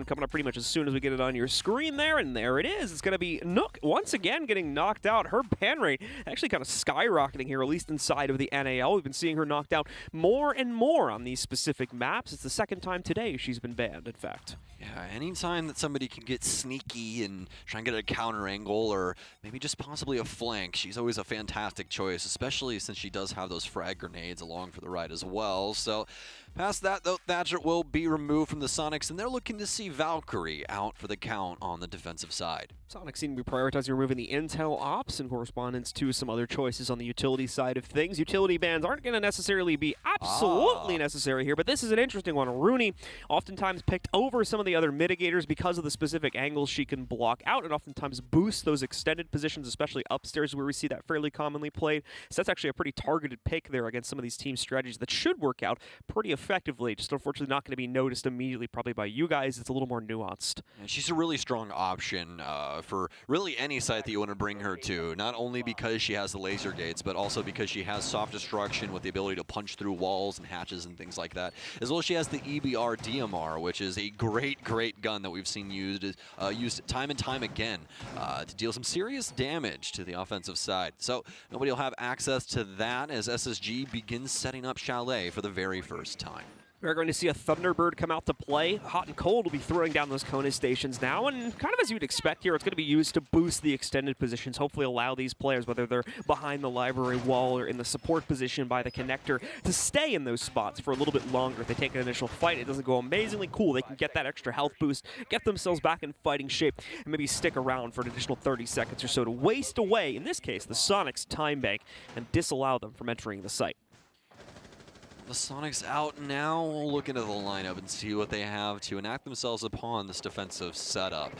coming up pretty much as soon as we get it on your screen there, and there it is. It's going to be Nook once again getting knocked out. Her ban rate actually kind of skyrocketing here, at least inside of the NAL. We've been seeing her knocked out more and more on these specific maps. It's the second time today she's been banned, in fact. Yeah, anytime that somebody can get sneaky and try and get a counter angle or maybe just possibly a flank, she's always a fantastic choice, especially since she does have those frag grenades along for the ride as well. So past that, though, Thatcher will be removed from the Soniqs, and they're looking to see Valkyrie out for the count on the defensive side. Soniqs seem to be prioritizing removing the intel ops in correspondence to some other choices on the utility side of things. Utility bans aren't going to necessarily be absolutely necessary here, but this is an interesting one. Rooney oftentimes picked over some of the other mitigators because of the specific angles she can block out and oftentimes boost those extended positions, especially upstairs where we see that fairly commonly played. So that's actually a pretty targeted pick there against some of these team strategies that should work out pretty effectively. Just unfortunately not going to be noticed immediately probably by you guys. It's a little more nuanced. And she's a really strong option for really any site that you want to bring her to, not only because she has the laser gates, but also because she has soft destruction with the ability to punch through walls and hatches and things like that, as well as she has the EBR DMR, which is a great gun that we've seen used time and time again to deal some serious damage to the offensive side. So nobody will have access to that as SSG begins setting up Chalet for the very first time. We're going to see a Thunderbird come out to play. Hot and Cold will be throwing down those Kona stations now, and kind of as you'd expect here, it's going to be used to boost the extended positions, hopefully allow these players, whether they're behind the library wall or in the support position by the connector, to stay in those spots for a little bit longer. If they take an initial fight, it doesn't go amazingly cool. They can get that extra health boost, get themselves back in fighting shape, and maybe stick around for an additional 30 seconds or so to waste away, in this case, the Soniqs time bank, and disallow them from entering the site. The Soniqs out now. We'll look into the lineup and see what they have to enact themselves upon this defensive setup.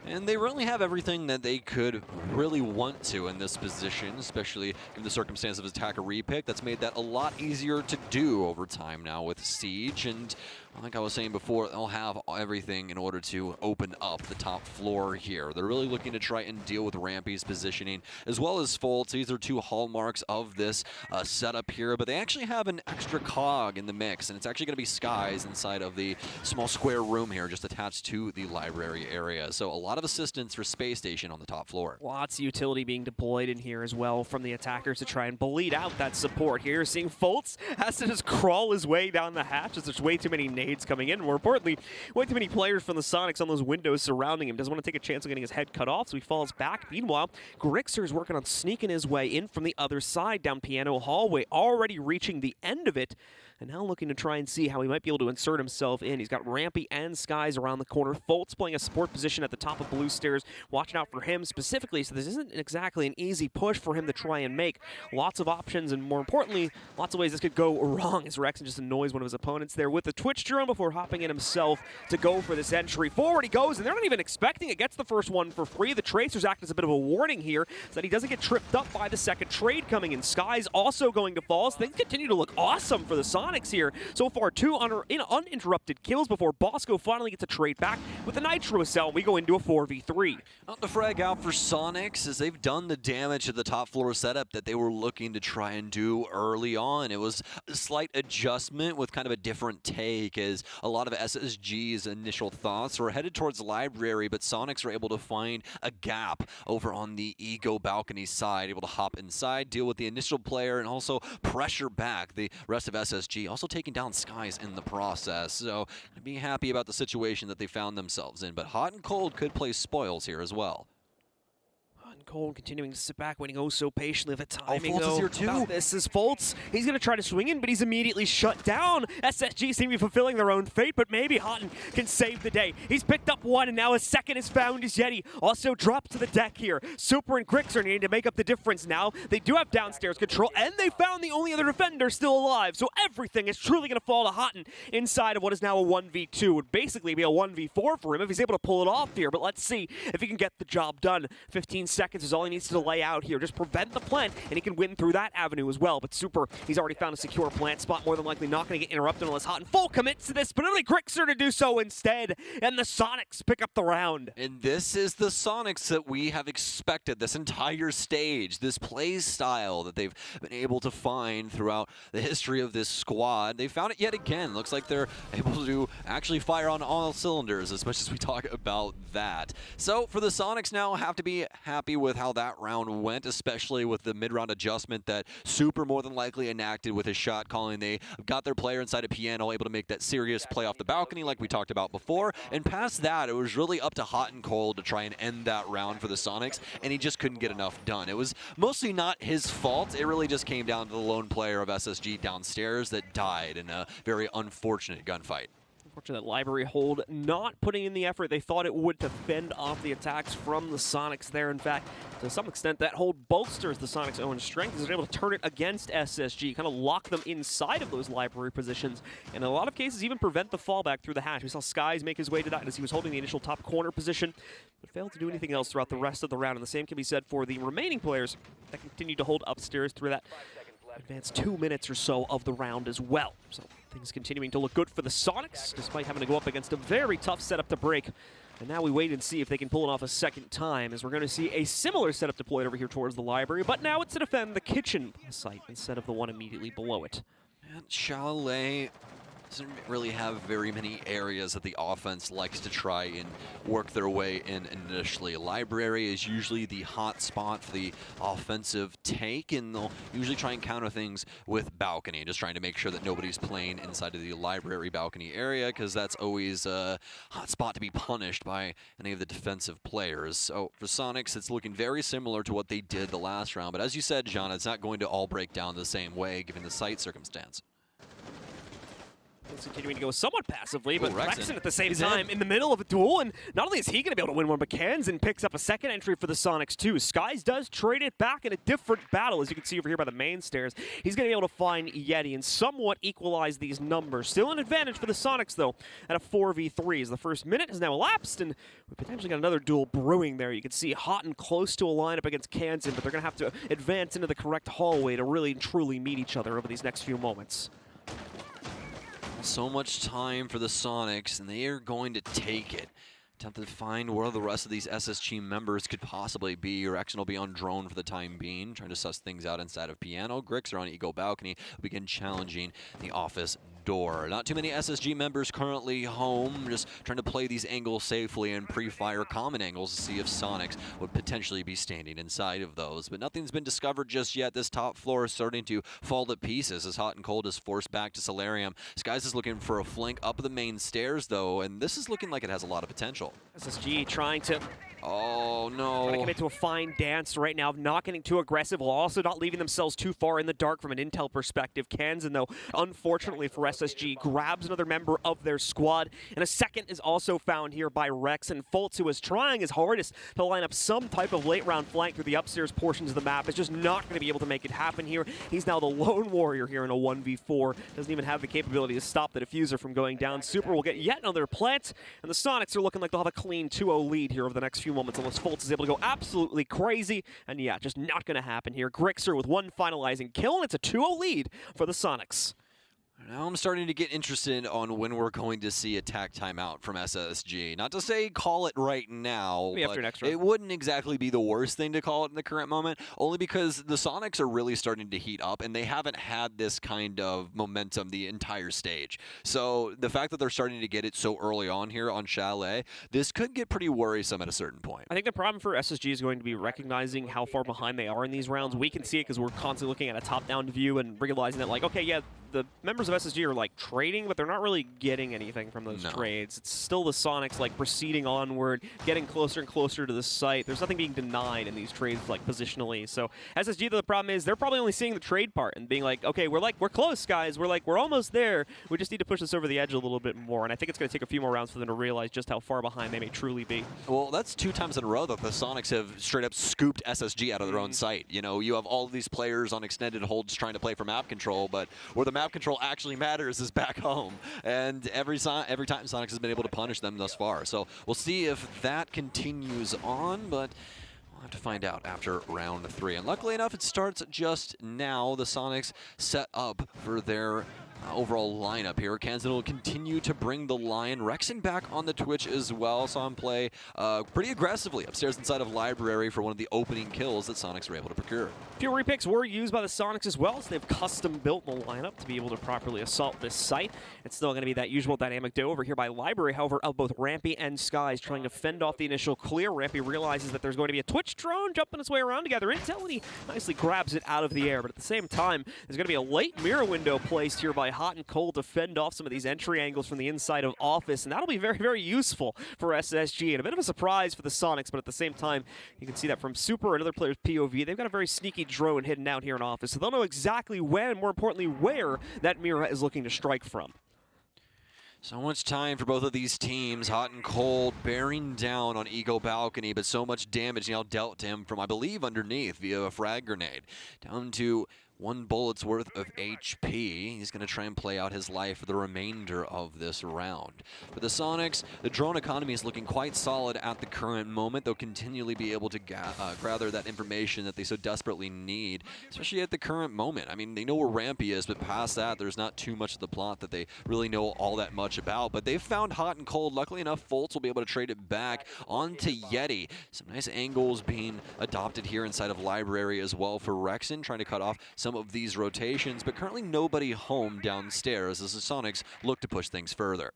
And they really have everything that they could really want to in this position, especially in the circumstance of attacker repick. That's made that a lot easier to do over time now with Siege. And like I was saying before, they'll have everything in order to open up the top floor here. They're really looking to try and deal with Rampy's positioning as well as Foltz. These are two hallmarks of this setup here, but they actually have an extra cog in the mix, and it's actually going to be Skies inside of the small square room here just attached to the library area. So a lot of assistance for Spacestation on the top floor. Lots of utility being deployed in here as well from the attackers to try and bleed out that support here. Seeing Foltz has to just crawl his way down the hatch as there's way too many nades coming in. More importantly, way too many players from the Soniqs on those windows surrounding him. Doesn't want to take a chance of getting his head cut off, so he falls back. Meanwhile, Grixer is working on sneaking his way in from the other side down Piano Hallway, already reaching the end of it, and now looking to try and see how he might be able to insert himself in. He's got Rampy and Skies around the corner. Foltz playing a support position at the top of Blue Stairs, watching out for him specifically, so this isn't exactly an easy push for him to try and make. Lots of options, and more importantly, lots of ways this could go wrong as Rexon just annoys one of his opponents there with the Twitch drone before hopping in himself to go for this entry. Forward he goes, and they're not even expecting it. Gets the first one for free. The Tracers act as a bit of a warning here so that he doesn't get tripped up by the second trade coming in. Skies also going to fall, so things continue to look awesome for the Soniqs here. So far, two uninterrupted kills before Bosco finally gets a trade back with the Nitro Cell. We go into a 4v3. Not the frag out for Soniqs as they've done the damage to the top floor setup that they were looking to try and do early on. It was a slight adjustment with kind of a different take as a lot of SSG's initial thoughts were headed towards the library, but Soniqs were able to find a gap over on the Ego balcony side, able to hop inside, deal with the initial player, and also pressure back the rest of SSG, also taking down Skies in the process. So I'd be happy about the situation that they found themselves in, but Hot and Cold could play spoils here as well. Cold continuing to sit back, waiting oh so patiently. The timing Foltz is here too. About this is Foltz. He's going to try to swing in, but he's immediately shut down. SSG seem to be fulfilling their own fate, but maybe Houghton can save the day. He's picked up one, and now a second is found as Yeti. Also drops to the deck here. Super and Grix are needing to make up the difference now. They do have downstairs control, and they found the only other defender still alive, so everything is truly going to fall to Houghton inside of what is now a 1v2. It would basically be a 1v4 for him if he's able to pull it off here, but let's see if he can get the job done. 15 seconds seconds is all he needs to lay out here. Just prevent the plant, and he can win through that avenue as well. But Super, he's already found a secure plant spot, more than likely not going to get interrupted unless Hot and Full commits to this, but only Grixer to do so instead, and the Soniqs pick up the round. And this is the Soniqs that we have expected this entire stage, this play style that they've been able to find throughout the history of this squad. They found it yet again. Looks like they're able to actually fire on all cylinders, as much as we talk about that. So for the Soniqs now, have to be happy with how that round went, especially with the mid-round adjustment that Super more than likely enacted with his shot calling. They got their player inside a piano, able to make that serious play off the balcony like we talked about before. And past that, it was really up to Hot and Cold to try and end that round for the Soniqs, and he just couldn't get enough done. It was mostly not his fault. It really just came down to the lone player of SSG downstairs that died in a very unfortunate gunfight. Unfortunately, that library hold not putting in the effort they thought it would to fend off the attacks from the Soniqs there. In fact, to some extent, that hold bolsters the Soniqs' own strength as they're able to turn it against SSG, kind of lock them inside of those library positions, and in a lot of cases even prevent the fallback through the hatch. We saw Skies make his way to that as he was holding the initial top corner position, but failed to do anything else throughout the rest of the round, and the same can be said for the remaining players that continued to hold upstairs through that advanced 2 minutes or so of the round as well. So things continuing to look good for the Soniqs, despite having to go up against a very tough setup to break. And now we wait and see if they can pull it off a second time, as we're going to see a similar setup deployed over here towards the library, but now it's to defend the kitchen site instead of the one immediately below it. And Chalet doesn't really have very many areas that the offense likes to try and work their way in initially. Library is usually the hot spot for the offensive take, and they'll usually try and counter things with balcony, just trying to make sure that nobody's playing inside of the library balcony area, because that's always a hot spot to be punished by any of the defensive players. So for Soniqs, it's looking very similar to what they did the last round, but as you said, John, it's not going to all break down the same way given the site circumstance. It's continuing to go somewhat passively, but Rexon at the same time in the middle of a duel, and not only is he going to be able to win one, but Kansan picks up a second entry for the Soniqs too. Skies does trade it back in a different battle, as you can see over here by the main stairs. He's going to be able to find Yeti and somewhat equalize these numbers. Still an advantage for the Soniqs though, at a 4v3, as the first minute has now elapsed, and we potentially got another duel brewing there. You can see Hot and close to a lineup against Kansan, but they're going to have to advance into the correct hallway to really and truly meet each other over these next few moments. So much time for the Soniqs, and they are going to take it. Attempt to find where the rest of these SSG members could possibly be. Rexon will be on drone for the time being, trying to suss things out inside of piano. Grixer on Eagle balcony will begin challenging the office door. Not too many SSG members currently home, just trying to play these angles safely and pre-fire common angles to see if Soniqs would potentially be standing inside of those. But nothing's been discovered just yet. This top floor is starting to fall to pieces as Hot and Cold is forced back to Solarium. Skies is looking for a flank up the main stairs though, and this is looking like it has a lot of potential. SSG trying to no. commit to a fine dance right now of not getting too aggressive while also not leaving themselves too far in the dark from an intel perspective. Kansan, though, unfortunately for SSG, grabs another member of their squad, and a second is also found here by Rex, and Fultz, who is trying his hardest to line up some type of late-round flank through the upstairs portions of the map, is just not going to be able to make it happen here. He's now the lone warrior here in a 1v4. Doesn't even have the capability to stop the diffuser from going down. Super will get yet another plant, and the Soniqs are looking like they'll have a clean 2-0 lead here over the next few moments unless Fultz is able to go absolutely crazy, and yeah, just not going to happen here. Grixer with one finalizing kill, and it's a 2-0 lead for the Soniqs. Now I'm starting to get interested on when we're going to see attack timeout from SSG. Not to say call it right now, but it wouldn't exactly be the worst thing to call it in the current moment, only because the Soniqs are really starting to heat up, and they haven't had this kind of momentum the entire stage. So the fact that they're starting to get it so early on here on Chalet, this could get pretty worrisome at a certain point. I think the problem for SSG is going to be recognizing how far behind they are in these rounds. We can see it because we're constantly looking at a top-down view and realizing that, like, okay, yeah, the members of SSG are like trading, but they're not really getting anything from those trades. It's still the Soniqs like proceeding onward, getting closer and closer to the site. There's nothing being denied in these trades like positionally. So SSG, the problem is they're probably only seeing the trade part and being like, okay, we're close, guys. We're almost there. We just need to push this over the edge a little bit more. And I think it's going to take a few more rounds for them to realize just how far behind they may truly be. Well, that's 2 times in a row that the Soniqs have straight up scooped SSG out of their own site. You know, you have all of these players on extended holds trying to play for map control, but where the map control actually matters is back home. And every time Soniqs has been able to punish them thus far. So we'll see if that continues on, but We'll have to find out after round 3. And luckily enough, it starts just now. The Soniqs set up for their overall lineup here. Kansan will continue to bring the line. Rexon back on the Twitch as well. Saw him play pretty aggressively upstairs inside of Library for one of the opening kills that Soniqs were able to procure. Few repicks were used by the Soniqs as well, so they've custom built the lineup to be able to properly assault this site. It's still going to be that usual dynamic duo over here by Library. However, of both Rampy and Skies trying to fend off the initial clear. Rampy realizes that there's going to be a Twitch drone jumping its way around to gather intel, and he nicely grabs it out of the air. But at the same time, there's going to be a late mirror window placed here by Hot and Cold to fend off some of these entry angles from the inside of Office, and that'll be very, very useful for SSG, and a bit of a surprise for the Soniqs, but at the same time, you can see that from Super and other players' POV, they've got a very sneaky drone hidden out here in Office, so they'll know exactly when, and more importantly, where that mirror is looking to strike from. So much time for both of these teams. Hot and Cold bearing down on Eagle Balcony, but so much damage now dealt to him from, I believe, underneath via a frag grenade. Down to 1 bullet's worth of HP. He's going to try and play out his life for the remainder of this round. For the Soniqs, the drone economy is looking quite solid at the current moment. They'll continually be able to gather that information that they so desperately need, especially at the current moment. I mean, they know where Rampy is, but past that, there's not too much of the plot that they really know all that much about. But they've found Hot and Cold. Luckily enough, Foltz will be able to trade it back onto Yeti. Some nice angles being adopted here inside of Library as well for Rexon, trying to cut off some of these rotations, but currently nobody home downstairs as the Soniqs look to push things further.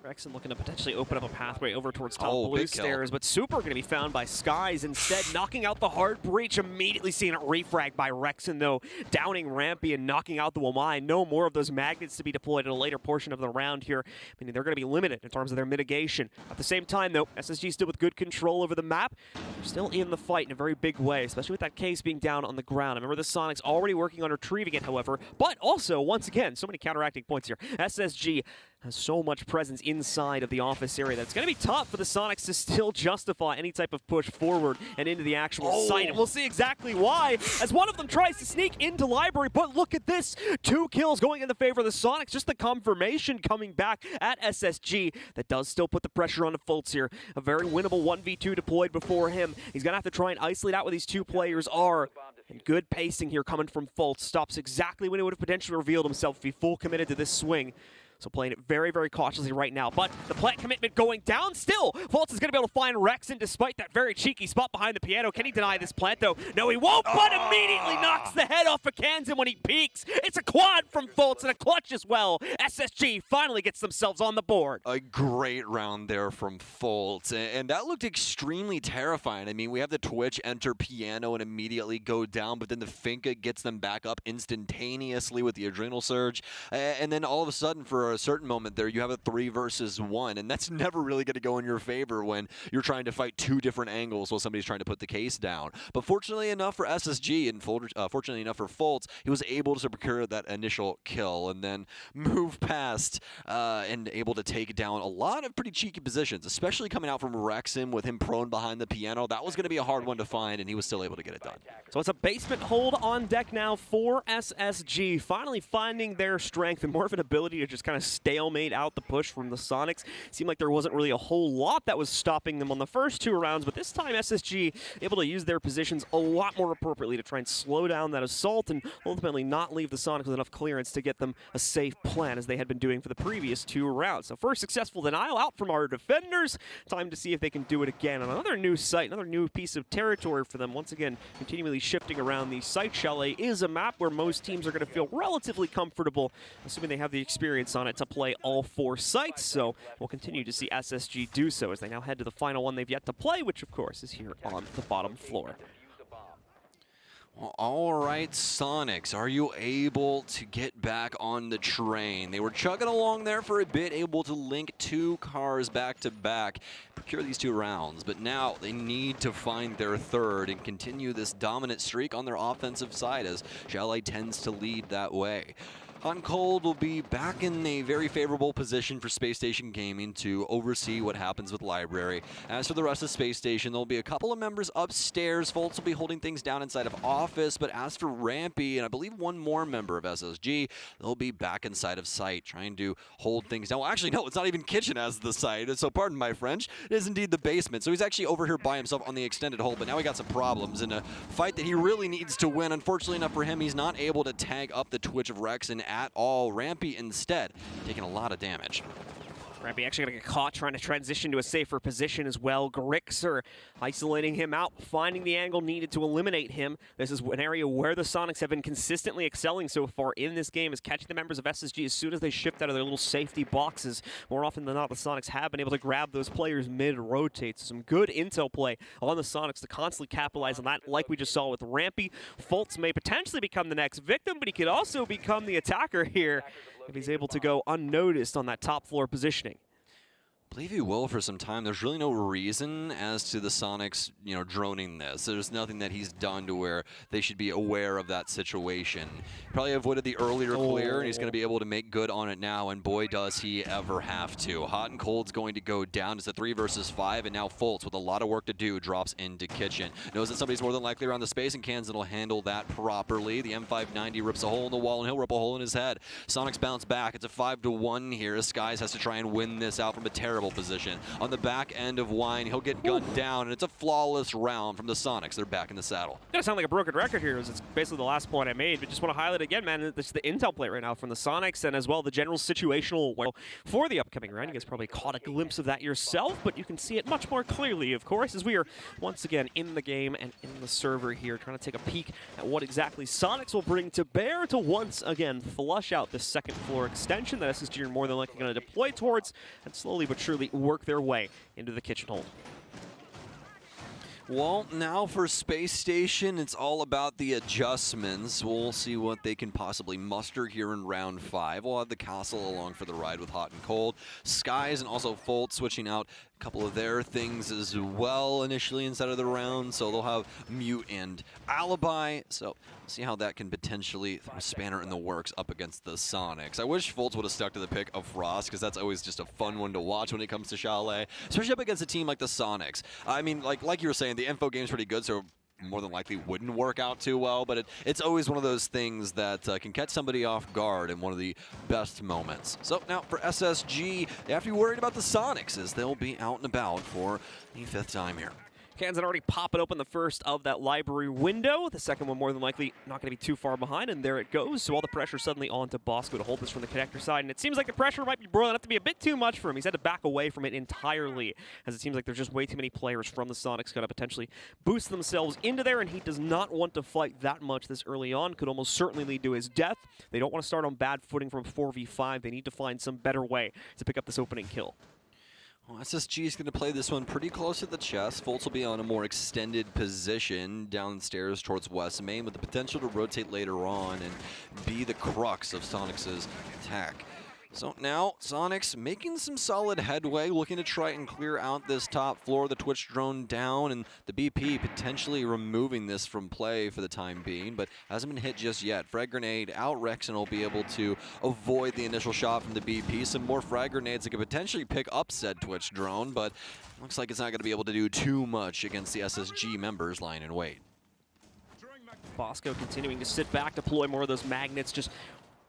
Rexon looking to potentially open up a pathway over towards top Oh, blue big kill. stairs, but Super going to be found by Skies instead, knocking out the hard breach, immediately seeing it refrag by Rexon, though, downing Rampy and knocking out the Wamai. No more of those magnets to be deployed in a later portion of the round here, meaning they're going to be limited in terms of their mitigation. At the same time, though, SSG still with good control over the map. They're still in the fight in a very big way, especially with that case being down on the ground. I remember the Soniqs already working on retrieving it, however, but also, once again, so many counteracting points here. SSG has so much presence inside of the Office area that's going to be tough for the Soniqs to still justify any type of push forward and into the actual site. And we'll see exactly why as one of them tries to sneak into Library. But look at this. 2 kills going in the favor of the Soniqs. Just the confirmation coming back at SSG that does still put the pressure on the Foltz here. A very winnable 1v2 deployed before him. He's going to have to try and isolate out where these 2 players are. And good pacing here coming from Foltz. Stops exactly when he would have potentially revealed himself if he full committed to this swing. So playing it very, very cautiously right now. But the plant commitment going down still. Foltz is going to be able to find Rexon despite that very cheeky spot behind the piano. Can he deny this plant, though? No, he won't, but immediately knocks the head off of Kansan when he peeks. It's a quad from Foltz and a clutch as well. SSG finally gets themselves on the board. A great round there from Foltz, and that looked extremely terrifying. I mean, we have the Twitch enter piano and immediately go down, but then the Finka gets them back up instantaneously with the adrenal surge, and then all of a sudden, for a certain moment there, you have a 3 versus 1, and that's never really going to go in your favor when you're trying to fight 2 different angles while somebody's trying to put the case down. But fortunately enough for SSG and fortunately enough for Foltz, he was able to procure that initial kill and then move past and able to take down a lot of pretty cheeky positions, especially coming out from Rexon with him prone behind the piano. That was going to be a hard one to find, and he was still able to get it done. So it's a basement hold on deck now for SSG, finally finding their strength and more of an ability to just kind of stalemate out the push from the Soniqs. Seemed like there wasn't really a whole lot that was stopping them on the first 2 rounds, but this time SSG able to use their positions a lot more appropriately to try and slow down that assault and ultimately not leave the Soniqs with enough clearance to get them a safe plan as they had been doing for the previous 2 rounds. So first successful denial out from our defenders. Time to see if they can do it again on another new site, another new piece of territory for them. Once again, continually shifting around the site. Chalet is a map where most teams are going to feel relatively comfortable, assuming they have the experience on it to play all 4 sites, so we'll continue to see SSG do so as they now head to the final one they've yet to play, which of course is here on the bottom floor. Well, all right, Soniqs, are you able to get back on the train? They were chugging along there for a bit, able to link 2 cars back to back, procure these 2 rounds, but now they need to find their 3rd and continue this dominant streak on their offensive side as Chalet tends to lead that way. Hot and Cold will be back in a very favorable position for Spacestation Gaming to oversee what happens with Library. As for the rest of Space Station, there'll be a couple of members upstairs. Foltz will be holding things down inside of Office, but as for Rampy, and I believe one more member of SSG, they'll be back inside of Site, trying to hold things down. Well, actually, no, it's not even Kitchen as the site, so pardon my French. It is indeed the basement. So he's actually over here by himself on the extended hold, but now he got some problems in a fight that he really needs to win. Unfortunately enough for him, he's not able to tag up the Twitch of Rexen at all. Rampy instead taking a lot of damage. Rampy actually going to get caught trying to transition to a safer position as well. Grixer isolating him out, finding the angle needed to eliminate him. This is an area where the Soniqs have been consistently excelling so far in this game, is catching the members of SSG as soon as they shift out of their little safety boxes. More often than not, the Soniqs have been able to grab those players mid-rotate. So some good intel play on the Soniqs to constantly capitalize on that, like we just saw with Rampy. Foltz may potentially become the next victim, but he could also become the attacker here if he's able to go unnoticed on that top floor positioning. I believe he will for some time. There's really no reason as to the Soniqs, droning this. There's nothing that he's done to where they should be aware of that situation. Probably avoided the earlier clear, and he's going to be able to make good on it now, and boy, does he ever have to. Hot and Cold's going to go down. It's a 3 versus 5, and now Foltz, with a lot of work to do, drops into Kitchen. Knows that somebody's more than likely around the space, and Kansan will handle that properly. The M590 rips a hole in the wall, and he'll rip a hole in his head. Soniqs bounce back. It's a 5-1 here. Skies has to try and win this out from a terrible position. On the back end of Wine, he'll get gunned down, and it's a flawless round from the Soniqs. They're back in the saddle. Gonna sound like a broken record here, as it's basically the last point I made, but just want to highlight again, man, this is the intel play right now from the Soniqs, and as well the general situational for the upcoming round. You guys probably caught a glimpse of that yourself, but you can see it much more clearly, of course, as we are once again in the game and in the server here, trying to take a peek at what exactly Soniqs will bring to bear to once again flush out this second floor extension that SSG are more than likely going to deploy towards, and slowly but surely work their way into the kitchen hold. Well, now for Space Station, it's all about the adjustments. We'll see what they can possibly muster here in round 5. We'll have the castle along for the ride with Hot and Cold. Skies and also Foltz switching out a couple of their things as well initially inside of the round. So they'll have Mute and Alibi. So see how that can potentially throw a spanner in the works up against the Soniqs. I wish Foltz would have stuck to the pick of Frost, because that's always just a fun one to watch when it comes to Chalet, especially up against a team like the Soniqs. I mean, like you were saying, the info game's pretty good, so more than likely wouldn't work out too well, but it's always one of those things that can catch somebody off guard in one of the best moments. So now for SSG, they have to be worried about the Soniqs, as they'll be out and about for the 5th time here. Kansan already popping open the first of that library window. The second one more than likely not going to be too far behind, and there it goes. So all the pressure suddenly on to Bosco to hold this from the connector side, and it seems like the pressure might be boiling up to be a bit too much for him. He's had to back away from it entirely, as it seems like there's just way too many players from the Soniqs going to potentially boost themselves into there, and he does not want to fight that much this early on. Could almost certainly lead to his death. They don't want to start on bad footing from 4v5. They need to find some better way to pick up this opening kill. Well, SSG is going to play this one pretty close to the chest. Foltz will be on a more extended position downstairs towards West Main, with the potential to rotate later on and be the crux of Soniqs' attack. So now, Soniqs making some solid headway, looking to try and clear out this top floor, the Twitch drone down, and the BP potentially removing this from play for the time being, but hasn't been hit just yet. Frag grenade out, Rexen will be able to avoid the initial shot from the BP. Some more frag grenades that could potentially pick up said Twitch drone, but looks like it's not going to be able to do too much against the SSG members lying in wait. Bosco continuing to sit back, deploy more of those magnets, just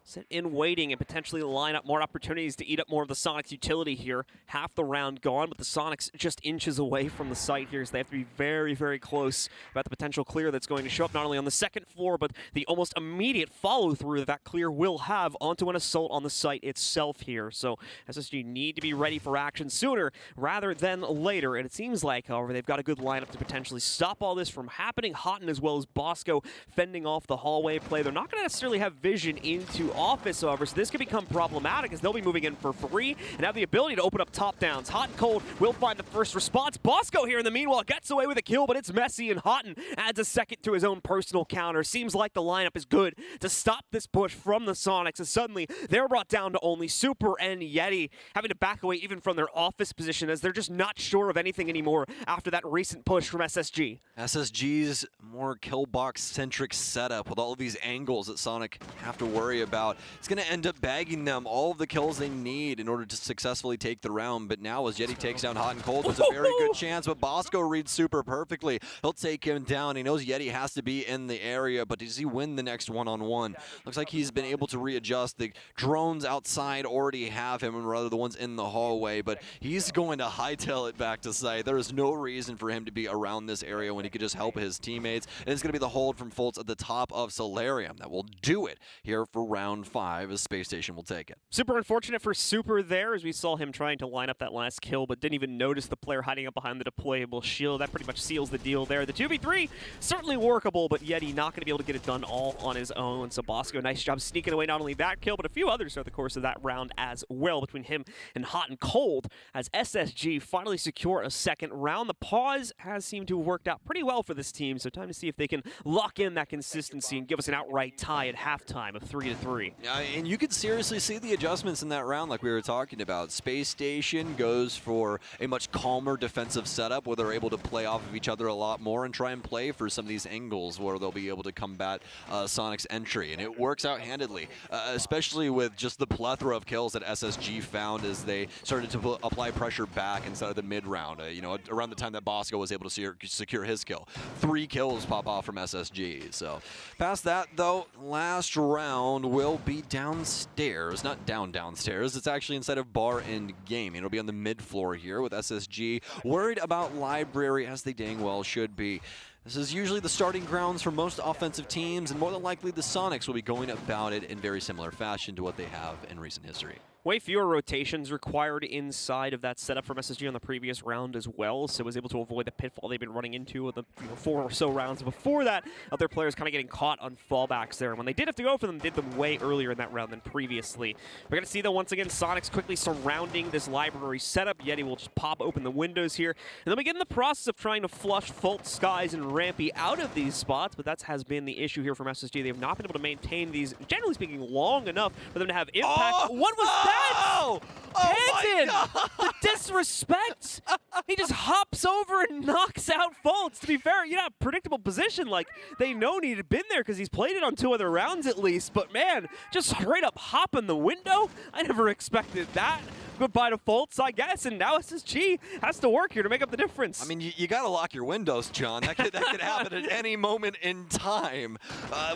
sit in waiting and potentially line up more opportunities to eat up more of the Soniqs utility here. Half the round gone, but the Soniqs just inches away from the site here, so they have to be very, very close about the potential clear that's going to show up not only on the second floor, but the almost immediate follow-through that clear will have onto an assault on the site itself here. So SSG need to be ready for action sooner rather than later, and it seems like, however, they've got a good lineup to potentially stop all this from happening. Houghton as well as Bosco fending off the hallway play. They're not going to necessarily have vision into Office, however, so this could become problematic as they'll be moving in for free and have the ability to open up top downs. Hot and Cold will find the first response. Bosco here in the meanwhile gets away with a kill, but it's messy, and Houghton adds a second to his own personal counter. Seems like the lineup is good to stop this push from the Soniqs, and suddenly they're brought down to only Super and Yeti, having to back away even from their Office position, as they're just not sure of anything anymore after that recent push from SSG. SSG's more kill box centric setup with all of these angles that Sonic have to worry about out. It's going to end up bagging them all of the kills they need in order to successfully take the round. But now as Yeti takes down Hot and Cold, there's a very good chance, but Bosco reads super perfectly. He'll take him down. He knows Yeti has to be in the area, but does he win the next one-on-one? Looks like he's been able to readjust. The drones outside already have him, and rather the ones in the hallway, but he's going to hightail it back to site. There is no reason for him to be around this area when he could just help his teammates. And it's going to be the hold from Fultz at the top of Solarium that will do it here for round 5 as Space Station will take it. Super unfortunate for Super there, as we saw him trying to line up that last kill, but didn't even notice the player hiding up behind the deployable shield. That pretty much seals the deal there. The 2v3, certainly workable, but Yeti not going to be able to get it done all on his own. So Bosco, nice job sneaking away not only that kill, but a few others throughout the course of that round as well between him and Hot and Cold, as SSG finally secure a second round. The pause has seemed to have worked out pretty well for this team, so time to see if they can lock in that consistency and give us an outright tie at halftime of 3-3. And you could seriously see the adjustments in that round like we were talking about. Space Station goes for a much calmer defensive setup where they're able to play off of each other a lot more and try and play for some of these angles where they'll be able to combat Soniqs' entry. And it works out handedly, especially with just the plethora of kills that SSG found as they started to apply pressure back inside of the mid-round. You know, around the time that Bosco was able to secure his kill. 3 kills pop off from SSG. So past that, though, last round will be downstairs. Not downstairs. It's actually inside of bar and gaming. It'll be on the mid-floor here with SSG worried about library, as they dang well should be. This is usually the starting grounds for most offensive teams, and more than likely the Soniqs will be going about it in very similar fashion to what they have in recent history. Way fewer rotations required inside of that setup from SSG on the previous round as well, so was able to avoid the pitfall they've been running into in the 4 or so rounds before that. Other players kind of getting caught on fallbacks there, and when they did have to go for them, did them way earlier in that round than previously. We're going to see, though, once again, Soniqs quickly surrounding this library setup. Yeti will just pop open the windows here, and then we get in the process of trying to flush Fultz, Skies, and Rampy out of these spots, but that has been the issue here from SSG. They have not been able to maintain these, generally speaking, long enough for them to have impact. What was that? Oh my God. The disrespect! He just hops over and knocks out Fultz. To be fair, yeah, predictable position. Like, they know he'd have been there because he's played it on 2 other rounds at least. But man, just straight up hopping the window. I never expected that. Goodbye to Fultz, I guess, and now SSG has to work here to make up the difference. I mean, you got to lock your windows, John. That could happen at any moment in time.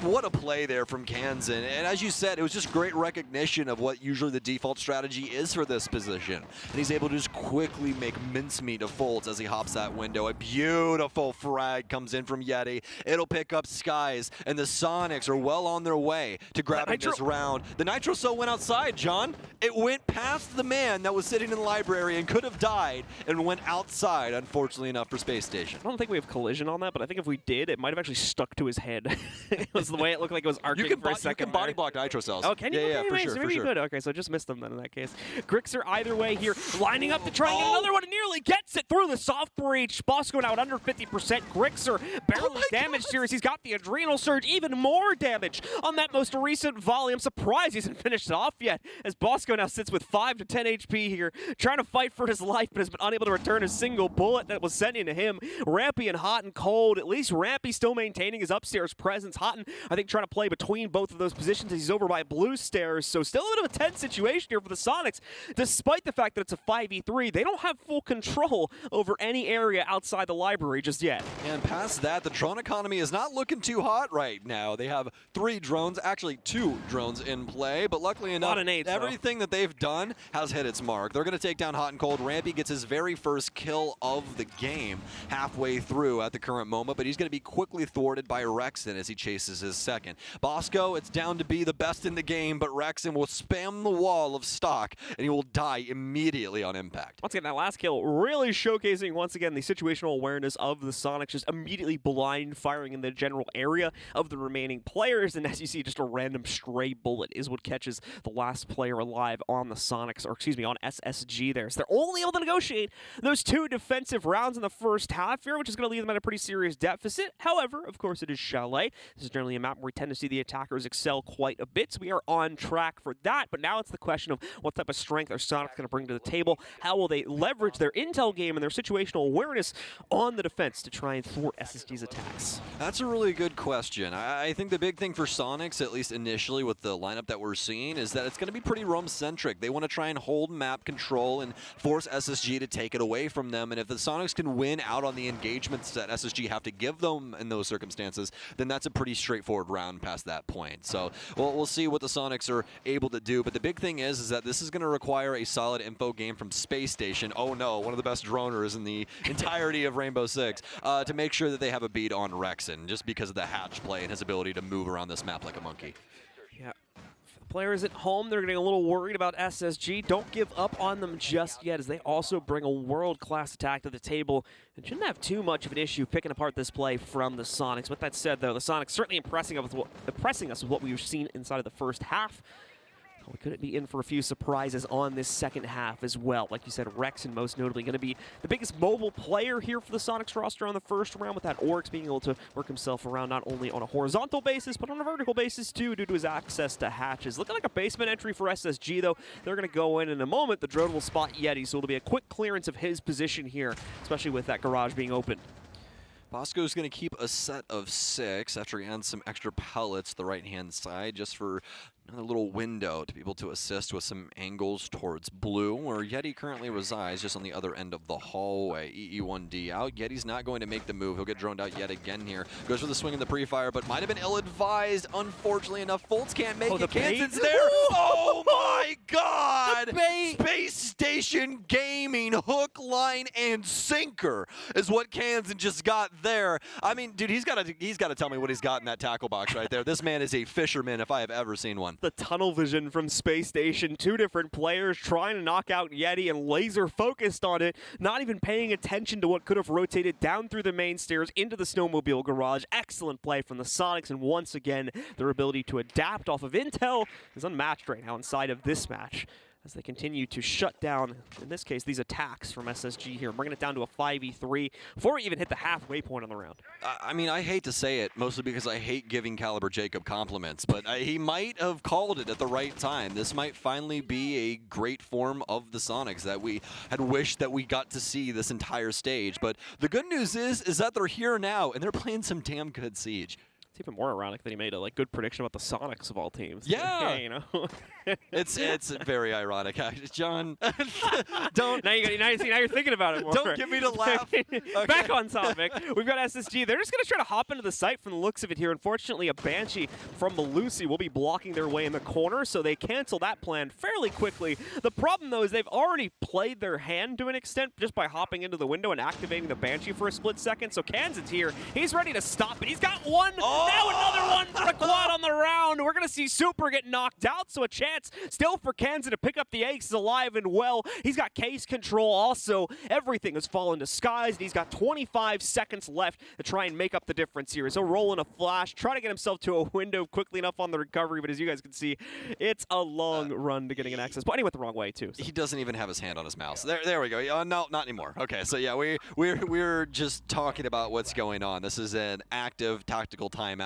What a play there from Kansan. And as you said, it was just great recognition of what usually the default strategy is for this position. And he's able to just quickly make mincemeat of Fultz as he hops that window. A beautiful frag comes in from Yeti. It'll pick up Skies, and the Soniqs are well on their way to grabbing this round. The Nitro Cell went outside, John. It went past the man that was sitting in the library and could have died and went outside, unfortunately enough, for Space Station. I don't think we have collision on that, but I think if we did, it might have actually stuck to his head. It was the way it looked like it was arcing for a second. You can body block Nitro Cells. Oh, can you? Yeah, for sure. Maybe you could. Okay, so I just missed them then in that case. Grixer either way here, lining up to try and get another one, and nearly gets it through the soft breach. Bosco now at under 50%. Grixer barely damaged here as he's got the adrenal surge, even more damage on that most recent volley. I'm surprised he hasn't finished it off yet, as Bosco now sits with 5 to 10 HP here, trying to fight for his life, but has been unable to return a single bullet that was sent into him. Rampy and Hot and Cold, at least Rampy still maintaining his upstairs presence. Hot and, I think, trying to play between both of those positions as he's over by blue stairs, so still a bit of a tense situation here for the Soniqs. Despite the fact that it's a 5v3, they don't have full control over any area outside the library just yet. And past that, the drone economy is not looking too hot right now. They have 3 drones, actually 2 drones in play, but luckily enough, everything that they've done has hit its mark. They're going to take down Hot and Cold. Rampy gets his very first kill of the game halfway through at the current moment, but he's going to be quickly thwarted by Rexon as he chases his second. Bosco, it's down to be the best in the game, but Rexon will spam the wall of stock, and he will die immediately on impact. Once again, that last kill really showcasing, once again, the situational awareness of the Soniqs, just immediately blind firing in the general area of the remaining players, and as you see, just a random stray bullet is what catches the last player alive on the Soniqs, or excuse me, me, on SSG there. So they're only able to negotiate those 2 defensive rounds in the first half here, which is going to leave them at a pretty serious deficit. However, of course, it is Chalet. This is generally a map where we tend to see the attackers excel quite a bit, so we are on track for that. But now it's the question of what type of strength are Soniqs going to bring to the table. How will they leverage their intel game and their situational awareness on the defense to try and thwart SSG's attacks? That's a really good question. I think the big thing for Soniqs, at least initially with the lineup that we're seeing, is that it's going to be pretty roam-centric. They want to try and hold map control and force SSG to take it away from them. And if the Soniqs can win out on the engagements that SSG have to give them in those circumstances, then that's a pretty straightforward round past that point. So we'll see what the Soniqs are able to do. But the big thing is that this is going to require a solid info game from Spacestation. Oh no, one of the best droners in the entirety of Rainbow Six, to make sure that they have a beat on Rexon, just because of the hatch play and his ability to move around this map like a monkey. Yeah. For the players at home, they're getting a little worried about SSG. Don't give up on them just yet, as they also bring a world-class attack to the table and shouldn't have too much of an issue picking apart this play from the Soniqs. With that said, though, the Soniqs certainly impressing us with what we've seen inside of the first half. We couldn't be in for a few surprises on this second half as well. Like you said, Rexon most notably going to be the biggest mobile player here for the Soniqs roster on the first round, with that Oryx being able to work himself around not only on a horizontal basis, but on a vertical basis too, due to his access to hatches. Looking like a basement entry for SSG, though. They're going to go in a moment. The drone will spot Yeti, so it'll be a quick clearance of his position here, especially with that garage being open. Bosco's going to keep a set of 6 after he adds some extra pellets to the right-hand side, just for another little window to be able to assist with some angles towards blue, where Yeti currently resides, just on the other end of the hallway. EE1D out. Yeti's not going to make the move. He'll get droned out yet again here. Goes for the swing in the pre-fire, but might have been ill-advised. Unfortunately enough, Foltz can't make it. Kanson's there. Oh my God! Space Station Gaming, hook, line, and sinker is what Kansan just got there. I mean, dude, he's got to tell me what he's got in that tackle box right there. This man is a fisherman if I have ever seen one. The tunnel vision from Space Station. 2 different players trying to knock out Yeti and laser focused on it, not even paying attention to what could have rotated down through the main stairs into the snowmobile garage. Excellent play from the Soniqs, and once again, their ability to adapt off of intel is unmatched right now inside of this match, as they continue to shut down, in this case, these attacks from SSG here, bringing it down to a 5v3 before we even hit the halfway point on the round. I mean, I hate to say it, mostly because I hate giving Caliber Jacob compliments, but he might have called it at the right time. This might finally be a great form of the Soniqs that we had wished that we got to see this entire stage. But the good news is that they're here now, and they're playing some damn good Siege. It's even more ironic that he made a good prediction about the Soniqs of all teams. Yeah, you know, it's very ironic. John, don't. Now you're thinking about it more. Don't get me to laugh. Okay. Back on topic. We've got SSG. They're just going to try to hop into the site from the looks of it here. Unfortunately, a Banshee from Malusi will be blocking their way in the corner, so they cancel that plan fairly quickly. The problem, though, is they've already played their hand to an extent just by hopping into the window and activating the Banshee for a split second. So Kansan's here. He's ready to stop it. He's got one. Oh! Now another one for the quad on the round. We're going to see Super get knocked out, so a chance still for Kansan to pick up the ace is alive and well. He's got case control also. Everything has fallen to skies, and he's got 25 seconds left to try and make up the difference here. So roll in a flash, try to get himself to a window quickly enough on the recovery, but as you guys can see, it's a long run to getting an access. But he went the wrong way, too. So. He doesn't even have his hand on his mouse. There we go. No, not anymore. Okay, so yeah, we're just talking about what's going on. This is an active tactical timeout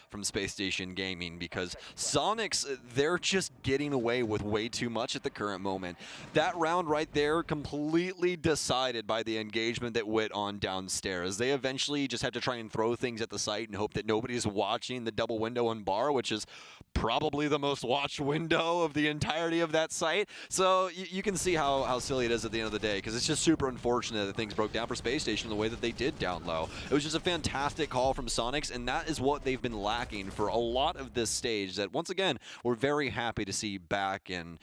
from Space Station Gaming, because Soniqs, they're just getting away with way too much at the current moment. That round right there completely decided by the engagement that went on downstairs. They eventually just had to try and throw things at the site and hope that nobody's watching the double window and bar, which is probably the most watched window of the entirety of that site. So you can see how silly it is at the end of the day, because it's just super unfortunate that things broke down for Space Station the way that they did down low. It was just a fantastic call from Soniqs, and that is what they've been lacking for a lot of this stage that, once again, we're very happy to see back and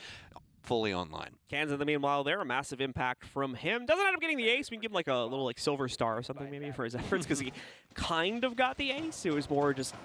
fully online. Kansan, the meanwhile, there, a massive impact from him. Doesn't end up getting the ace. We can give him like a little silver star or something maybe for his efforts, because he kind of got the ace. It was more just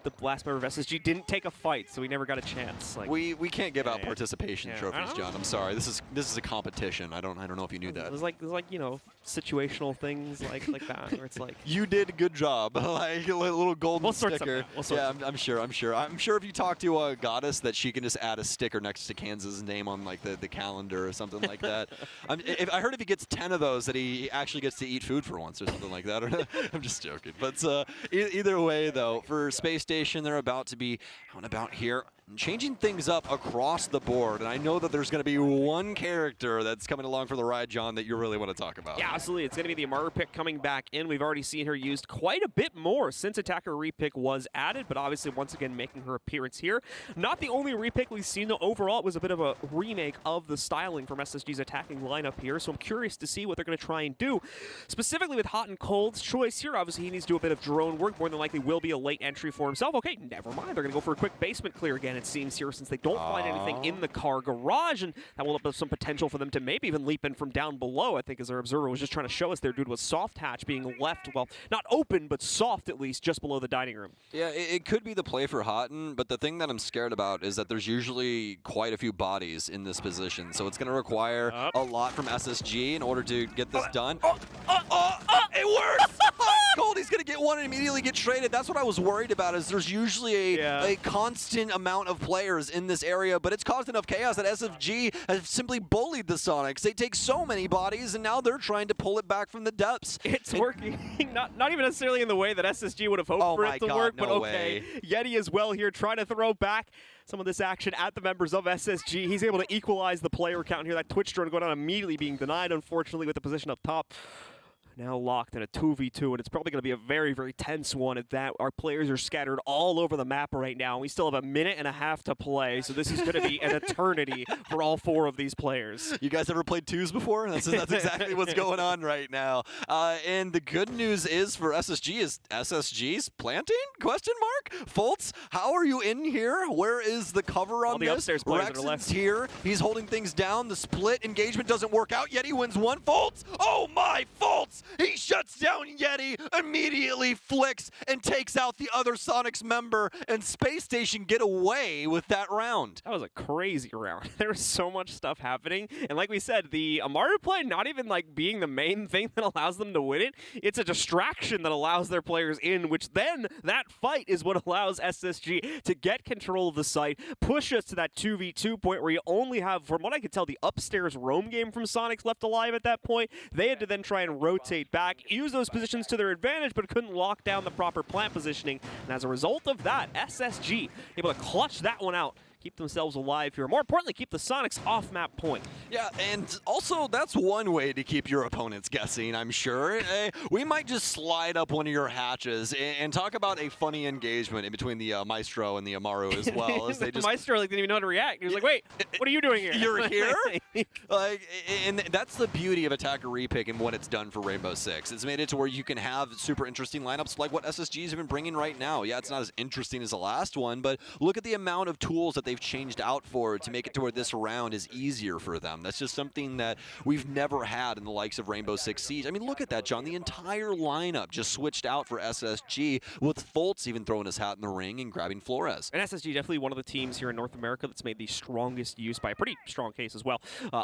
the last member of SSG didn't take a fight, so he never got a chance. Like, we can't give out participation trophies, Yeah. John. I'm sorry. This is a competition. I don't know if you knew that. It was like you know, situational things like that, where it's like You did a good job. Like a little golden We'll sort sticker. something out. I'm sure. I'm sure if you talk to Goddess that she can just add a sticker next to Kansas' name on like the calendar or something like that. I heard if he gets 10 of those that he actually gets to eat food for once or something like that. I'm just joking. But either way, though, for Space Station, they're about to be out and about here, changing things up across the board. And I know that there's going to be one character that's coming along for the ride, John, that you really want to talk about. Yeah, absolutely. It's going to be the Amaru pick coming back in. We've already seen her used quite a bit more since Attacker repick was added, but obviously once again making her appearance here. Not the only repick we've seen, though. Overall, it was a bit of a remake of the styling from SSG's attacking lineup here, so I'm curious to see what they're going to try and do. Specifically with Hot and Cold's choice here, obviously he needs to do a bit of drone work. More than likely will be a late entry for himself. Okay, never mind. They're going to go for a quick basement clear again, it seems here, since they don't find anything in the car garage, and that will open up some potential for them to maybe even leap in from down below. I think as our observer was just trying to show us, their dude was soft hatch being left, well, not open, but soft at least, just below the dining room. Yeah, it could be the play for Houghton, but the thing that I'm scared about is that there's usually quite a few bodies in this position, so it's going to require a lot from SSG in order to get this done. It works! Cold, he's going to get one and immediately get traded. That's what I was worried about, is there's usually a constant amount of players in this area, but it's caused enough chaos that SFG has simply bullied the Soniqs. They take so many bodies, and now they're trying to pull it back from the depths. It's working. not even necessarily in the way that SSG would have hoped for it to work, but okay. Yeti as well here, trying to throw back some of this action at the members of SSG. He's able to equalize the player count here. That Twitch drone going down immediately being denied, unfortunately, with the position up top. Now locked in a 2v2, and it's probably going to be a very, very tense one at that. Our players are scattered all over the map right now. We still have a minute and a half to play, so this is going to be an eternity for all four of these players. You guys ever played twos before? That's exactly what's going on right now. And the good news is for SSG is SSG's planting? Question mark? Fultz, how are you in here? Where is the cover on the this? Upstairs players are left here. He's holding things down. The split engagement doesn't work out. Yeti wins one. Fultz! Oh my, Fultz! He shuts down Yeti, immediately flicks, and takes out the other Soniqs member, and Space Station get away with that round. That was a crazy round. There was so much stuff happening, and like we said, the Amaru play not even like being the main thing that allows them to win it. It's a distraction that allows their players in, which then that fight is what allows SSG to get control of the site, push us to that 2v2 point where you only have, from what I could tell, the upstairs roam game from Soniqs left alive at that point. They had to then try and rotate back, use those positions to their advantage, but couldn't lock down the proper plant positioning. And as a result of that, SSG able to clutch that one out, keep themselves alive here. More importantly, keep the Soniqs off map point. Yeah, and also that's one way to keep your opponents guessing, I'm sure. We might just slide up one of your hatches and talk about a funny engagement in between the Maestro and the Amaru as well. As they just Maestro didn't even know how to react. He was like, wait, what are you doing here? You're here? And that's the beauty of Attacker Repick and what it's done for Rainbow Six. It's made it to where you can have super interesting lineups like what SSG's have been bringing right now. Yeah, it's not as interesting as the last one, but look at the amount of tools that they've changed out for to make it to where this round is easier for them. That's just something that we've never had in the likes of Rainbow Six Siege. I mean, look at that, John. The entire lineup just switched out for SSG, with Fultz even throwing his hat in the ring and grabbing Flores. And SSG definitely one of the teams here in North America that's made the strongest use, by a pretty strong case as well,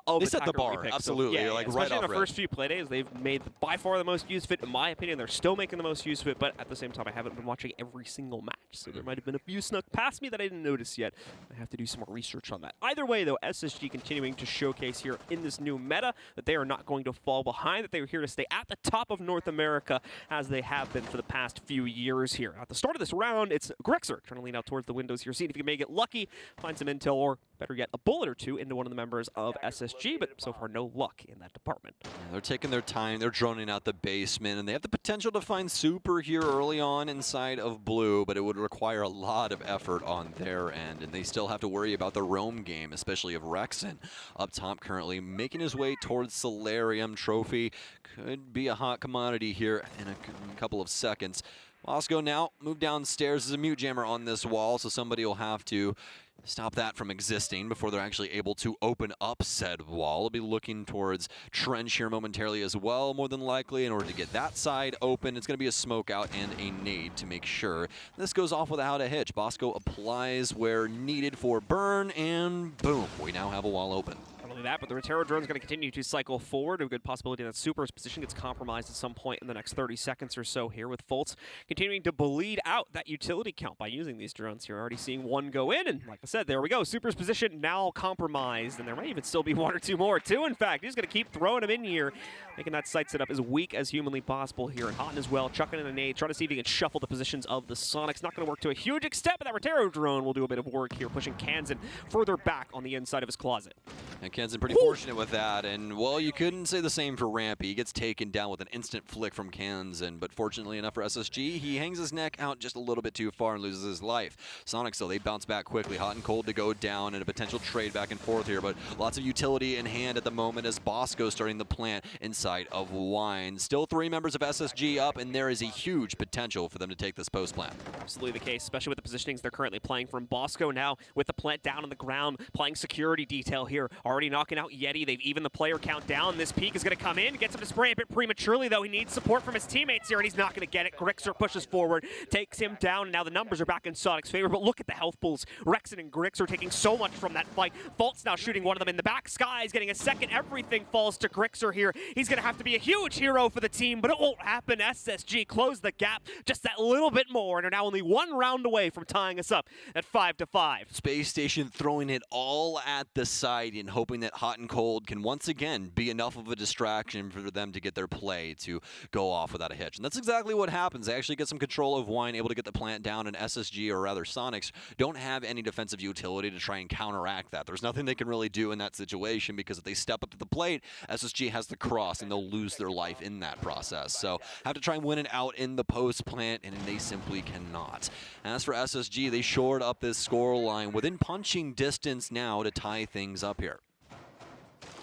of they set the Attacker bar, repick. absolutely. So, yeah, like especially right in the first few playdays, they've made by far the most use of it. In my opinion, they're still making the most use of it, but at the same time, I haven't been watching every single match, so there might have been a few snuck past me that I didn't notice yet. I have to do some more research on that. Either way, though, SSG continuing to showcase here in this new meta that they are not going to fall behind, that they are here to stay at the top of North America as they have been for the past few years here. At the start of this round, it's Grexer trying to lean out towards the windows here, seeing if he can make it lucky, find some intel, or better yet, a bullet or two into one of the members of SSG, but so far no luck in that department. Yeah, they're taking their time, they're droning out the basement, and they have the potential to find Super here early on inside of Blue, but it would require a lot of effort on their end, and they still have to worry about the roam game, especially of Rexen up top currently, making his way towards Solarium Trophy. Could be a hot commodity here in a couple of seconds. Bosco now move downstairs. There's a mute jammer on this wall, so somebody will have to stop that from existing before they're actually able to open up said wall. They'll be looking towards Trench here momentarily as well, more than likely. In order to get that side open, it's going to be a smoke out and a nade to make sure this goes off without a hitch. Bosco applies where needed for burn, and boom, we now have a wall open. Not only that, but the Rotero drone is going to continue to cycle forward. A good possibility that Super's position gets compromised at some point in the next 30 seconds or so here, with Fultz continuing to bleed out that utility count by using these drones. You're already seeing one go in, and like I said, there we go. Super's position now compromised, and there might even still be one or two more, too, in fact. He's going to keep throwing them in here, making that site setup as weak as humanly possible here. And Houghton as well, chucking in a nade, trying to see if he can shuffle the positions of the Soniqs. Not going to work to a huge extent, but that Rotero drone will do a bit of work here, pushing Kansan further back on the inside of his closet. And Kansan pretty fortunate with that, and well, you couldn't say the same for Rampy. He gets taken down with an instant flick from Kansan, but fortunately enough for SSG, he hangs his neck out just a little bit too far and loses his life. Soniqs, though, they bounce back quickly. Hot and cold to go down, and a potential trade back and forth here, but lots of utility in hand at the moment as Bosco starting the plant inside of Wine. Still 3 members of SSG up, and there is a huge potential for them to take this post plant. Absolutely the case, especially with the positionings they're currently playing from. Bosco now with the plant down on the ground, playing security detail here, already knocking out Yeti. They've even the player count down. This peak is going to come in, gets him to spray a bit prematurely, though. He needs support from his teammates here, and he's not going to get it. Grixer pushes forward, takes him down, and now the numbers are back in Sonic's favor, but look at the health pools. Rexon and Grixer taking so much from that fight. Fultz now shooting one of them in the back. Sky is getting a second. Everything falls to Grixer here. He's going to have to be a huge hero for the team, but it won't happen. SSG close the gap just that little bit more, and are now only 1 round away from tying us up at 5-5. Space Station throwing it all at the side and hoping that Hot and Cold can once again be enough of a distraction for them to get their play to go off without a hitch. And that's exactly what happens. They actually get some control of Wine, able to get the plant down, and SSG, or rather Soniqs, don't have any defensive utility to try and counteract that. There's nothing they can really do in that situation, because if they step up to the plate, SSG has the cross, and they'll lose their life in that process. So have to try and win it out in the post plant, and they simply cannot. As for SSG, they shored up this score line within punching distance now to tie things up here.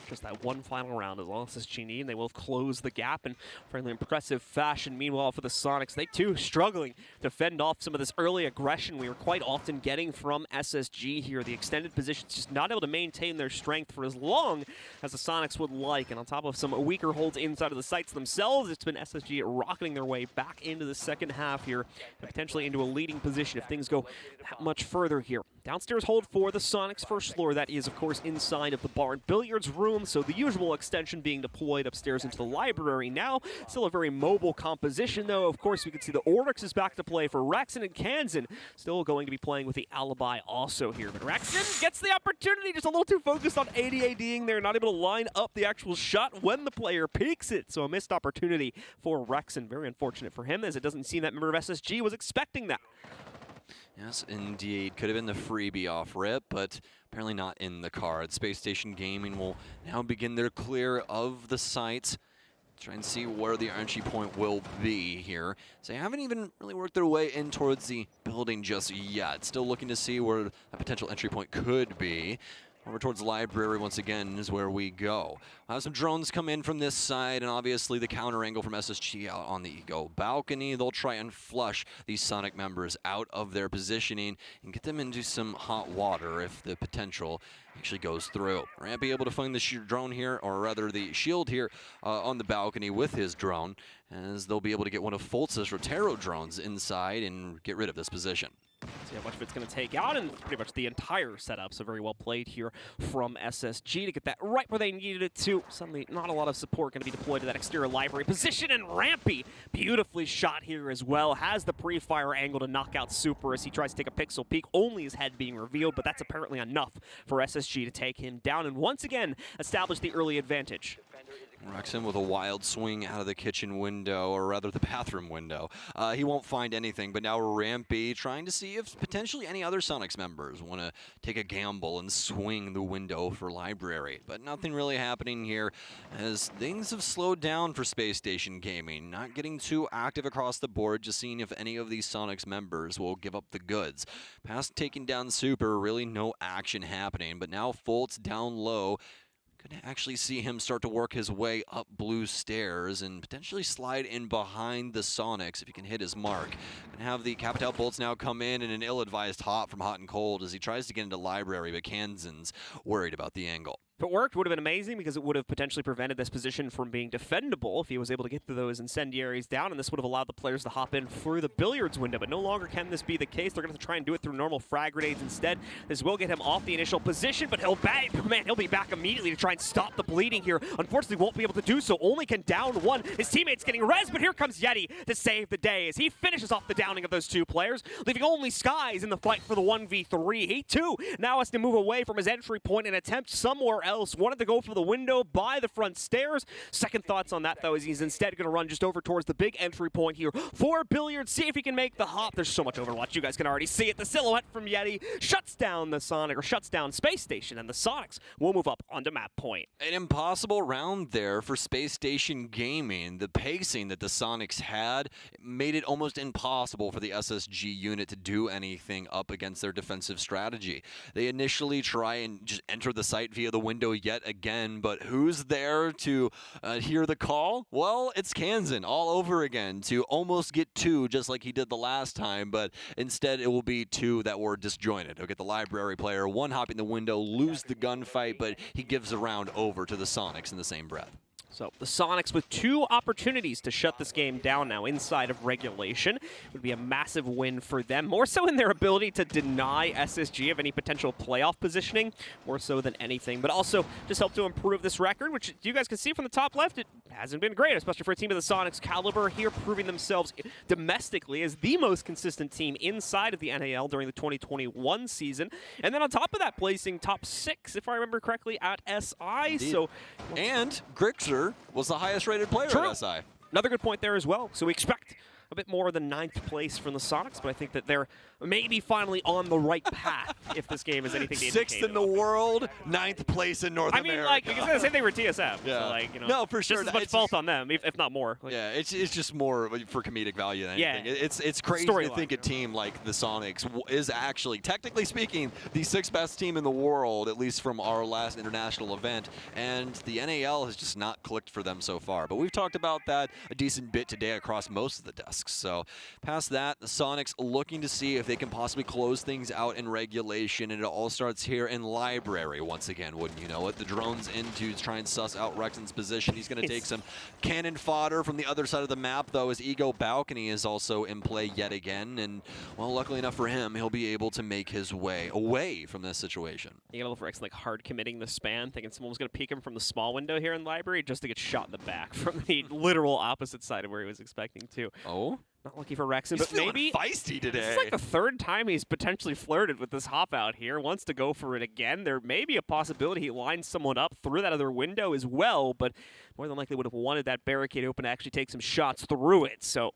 Just that one final round as long as SSG need, and they will close the gap in fairly impressive fashion. Meanwhile, for the Soniqs, they too struggling to fend off some of this early aggression we were quite often getting from SSG here. The extended positions just not able to maintain their strength for as long as the Soniqs would like, and on top of some weaker holds inside of the sites themselves, it's been SSG rocketing their way back into the second half here, and potentially into a leading position if things go that much further here. Downstairs hold for the Soniqs first floor. That is, of course, inside of the bar and billiards room, so the usual extension being deployed upstairs into the library now. Still a very mobile composition, though. Of course, we can see the Oryx is back to play for Rexon, and Kansan still going to be playing with the Alibi also here. But Rexon gets the opportunity, just a little too focused on AD-ADing there, not able to line up the actual shot when the player peeks it. So a missed opportunity for Rexon. Very unfortunate for him, as it doesn't seem that member of SSG was expecting that. Yes, indeed. Could have been the freebie off rip, but apparently not in the card. Space Station Gaming will now begin their clear of the site. Try and see where the entry point will be here. So they haven't even really worked their way in towards the building just yet. Still looking to see where a potential entry point could be. Over towards the library once again is where we go. We'll have some drones come in from this side, and obviously the counter angle from SSG out on the Ego balcony. They'll try and flush these Sonic members out of their positioning and get them into some hot water if the potential actually goes through. Rampy able to find the drone here, or rather the shield here on the balcony with his drone, as they'll be able to get one of Fultz's Rotero drones inside and get rid of this position. See how much of it's going to take out, and pretty much the entire setup. So very well played here from SSG to get that right where they needed it to. Suddenly, not a lot of support going to be deployed to that exterior library position, and Rampy, beautifully shot here as well, has the pre-fire angle to knock out Super as he tries to take a pixel peek, only his head being revealed, but that's apparently enough for SSG to take him down and once again establish the early advantage. Rexon with a wild swing out of the kitchen window, or rather the bathroom window. He won't find anything, but now Rampy trying to see if potentially any other Sonics members want to take a gamble and swing the window for library. But nothing really happening here, as things have slowed down for Space Station Gaming. Not getting too active across the board, just seeing if any of these Sonics members will give up the goods. Past taking down Super, really no action happening, but now Fultz down low, Gonna actually see him start to work his way up blue stairs and potentially slide in behind the Soniqs if he can hit his mark. And have the Capital Bolts now come in and an ill-advised hop from Hot and Cold as he tries to get into Library, but Kansan's worried about the angle. If it worked, it would have been amazing because it would have potentially prevented this position from being defendable if he was able to get those incendiaries down, and this would have allowed the players to hop in through the billiards window. But no longer can this be the case. They're going to try and do it through normal frag grenades instead. This will get him off the initial position, but he'll be back immediately to try and stop the bleeding here. Unfortunately, won't be able to do so. Only can down one. His teammate's getting res, but here comes Yeti to save the day as he finishes off the downing of those two players, leaving only Skies in the fight for the 1v3. He, too, now has to move away from his entry point and attempt somewhere else. Wanted to go for the window by the front stairs. Second thoughts on that, though, is he's instead going to run just over towards the big entry point here for Billiards, see if he can make the hop. There's so much Overwatch, you guys can already see it. The silhouette from Yeti shuts down the shuts down Space Station, and the Soniqs will move up onto map point. An impossible round there for Space Station Gaming. The pacing that the Soniqs had made it almost impossible for the SSG unit to do anything up against their defensive strategy. They initially try and just enter the site via the window yet again, but who's there to hear the call? Well, it's Kansan all over again to almost get two just like he did the last time, but instead it will be two that were disjointed. He'll get the Library player, one hopping the window, lose the gunfight, but he gives the round over to the Soniqs in the same breath. So the Soniqs with two opportunities to shut this game down now inside of regulation. It would be a massive win for them, more so in their ability to deny SSG of any potential playoff positioning, more so than anything, but also just help to improve this record, which you guys can see from the top left, it hasn't been great, especially for a team of the Soniqs caliber here, proving themselves domestically as the most consistent team inside of the NAL during the 2021 season. And then on top of that, placing top 6, if I remember correctly, at SI. Indeed. So, and Grixer was the highest rated player at SI. Another good point there as well. So we expect a bit more than 9th place from the Soniqs, but I think that they're maybe finally on the right path if this game is anything to indicate. 6th in the world, 9th place in North America. I mean, like, you can say the same thing for TSM. Yeah. So, like, you know, no, for sure. just as much fault on them, if not more. Like, yeah, it's just more for comedic value than anything. Yeah. It's crazy to think a team like the Soniqs is actually, technically speaking, the 6th best team in the world, at least from our last international event, and the NAL has just not clicked for them so far. But we've talked about that a decent bit today across most of the desks. So past that, the Soniqs looking to see if they can possibly close things out in regulation, and it all starts here in Library once again, wouldn't you know it? The drone's in to try and suss out Rexon's position. He's going to take some cannon fodder from the other side of the map, though. His Ego Balcony is also in play yet again, and, well, luckily enough for him, he'll be able to make his way away from this situation. You gotta look for Rexon, like, hard committing the span, thinking someone was going to peek him from the small window here in Library just to get shot in the back from the literal opposite side of where he was expecting to. Oh? Not lucky for Rexon, He's but maybe feisty today. This is like the 3rd time he's potentially flirted with this hop out here. Wants to go for it again. There may be a possibility he lines someone up through that other window as well, but more than likely would have wanted that barricade open to actually take some shots through it. So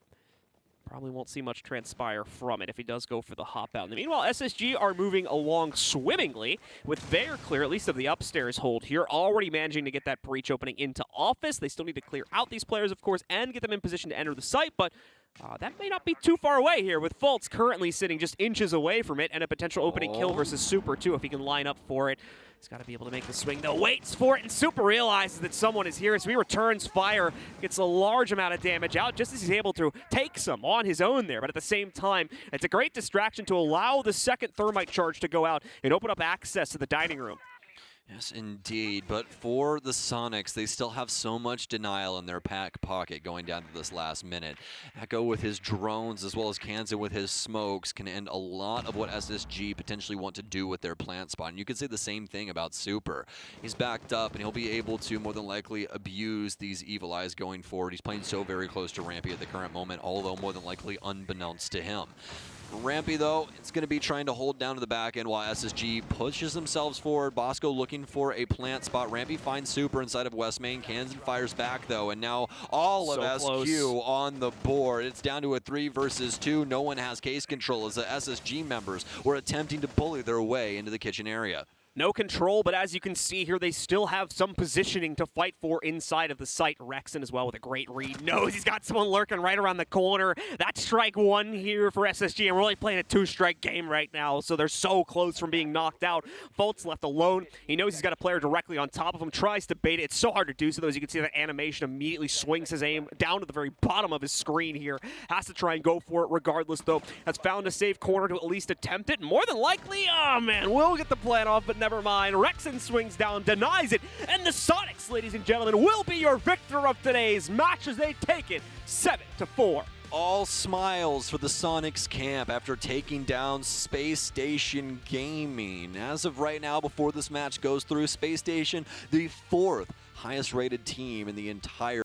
probably won't see much transpire from it if he does go for the hop out. And meanwhile, SSG are moving along swimmingly with their clear, at least of the upstairs hold here, already managing to get that breach opening into office. They still need to clear out these players, of course, and get them in position to enter the site, but that may not be too far away here, with Fultz currently sitting just inches away from it, and a potential opening kill versus Super, too, if he can line up for it. He's got to be able to make the swing, though. Waits for it, and Super realizes that someone is here, so he returns fire, gets a large amount of damage out, just as he's able to take some on his own there. But at the same time, it's a great distraction to allow the second thermite charge to go out and open up access to the dining room. Yes, indeed. But for the Soniqs, they still have so much denial in their back pocket going down to this last minute. Echo with his drones as well as Kansan with his smokes can end a lot of what SSG potentially want to do with their plant spot. And you could say the same thing about Super. He's backed up and he'll be able to more than likely abuse these evil eyes going forward. He's playing so very close to Rampy at the current moment, although more than likely unbeknownst to him. Rampy, though, it's going to be trying to hold down to the back end while SSG pushes themselves forward. Bosco looking for a plant spot. Rampy finds Super inside of West Main. Kansan fires back, though, and now all of SQ on the board. It's down to a 3 versus 2. No one has case control as the SSG members were attempting to bully their way into the kitchen area. No control, but as you can see here, they still have some positioning to fight for inside of the site. Rexon as well with a great read. Knows he's got someone lurking right around the corner. That's strike one here for SSG, and we're really playing a two-strike game right now, so they're so close from being knocked out. Fultz left alone. He knows he's got a player directly on top of him, tries to bait it. It's so hard to do so, though, as you can see that animation immediately swings his aim down to the very bottom of his screen here. Has to try and go for it regardless, though. Has found a safe corner to at least attempt it. More than likely, oh man, we'll get the plan off, but never mind. Rexon swings down, denies it, and the Soniqs, ladies and gentlemen, will be your victor of today's match as they take it 7-4. All smiles for the Soniqs camp after taking down Spacestation Gaming. As of right now, before this match goes through, Spacestation, the 4th highest rated team in the entire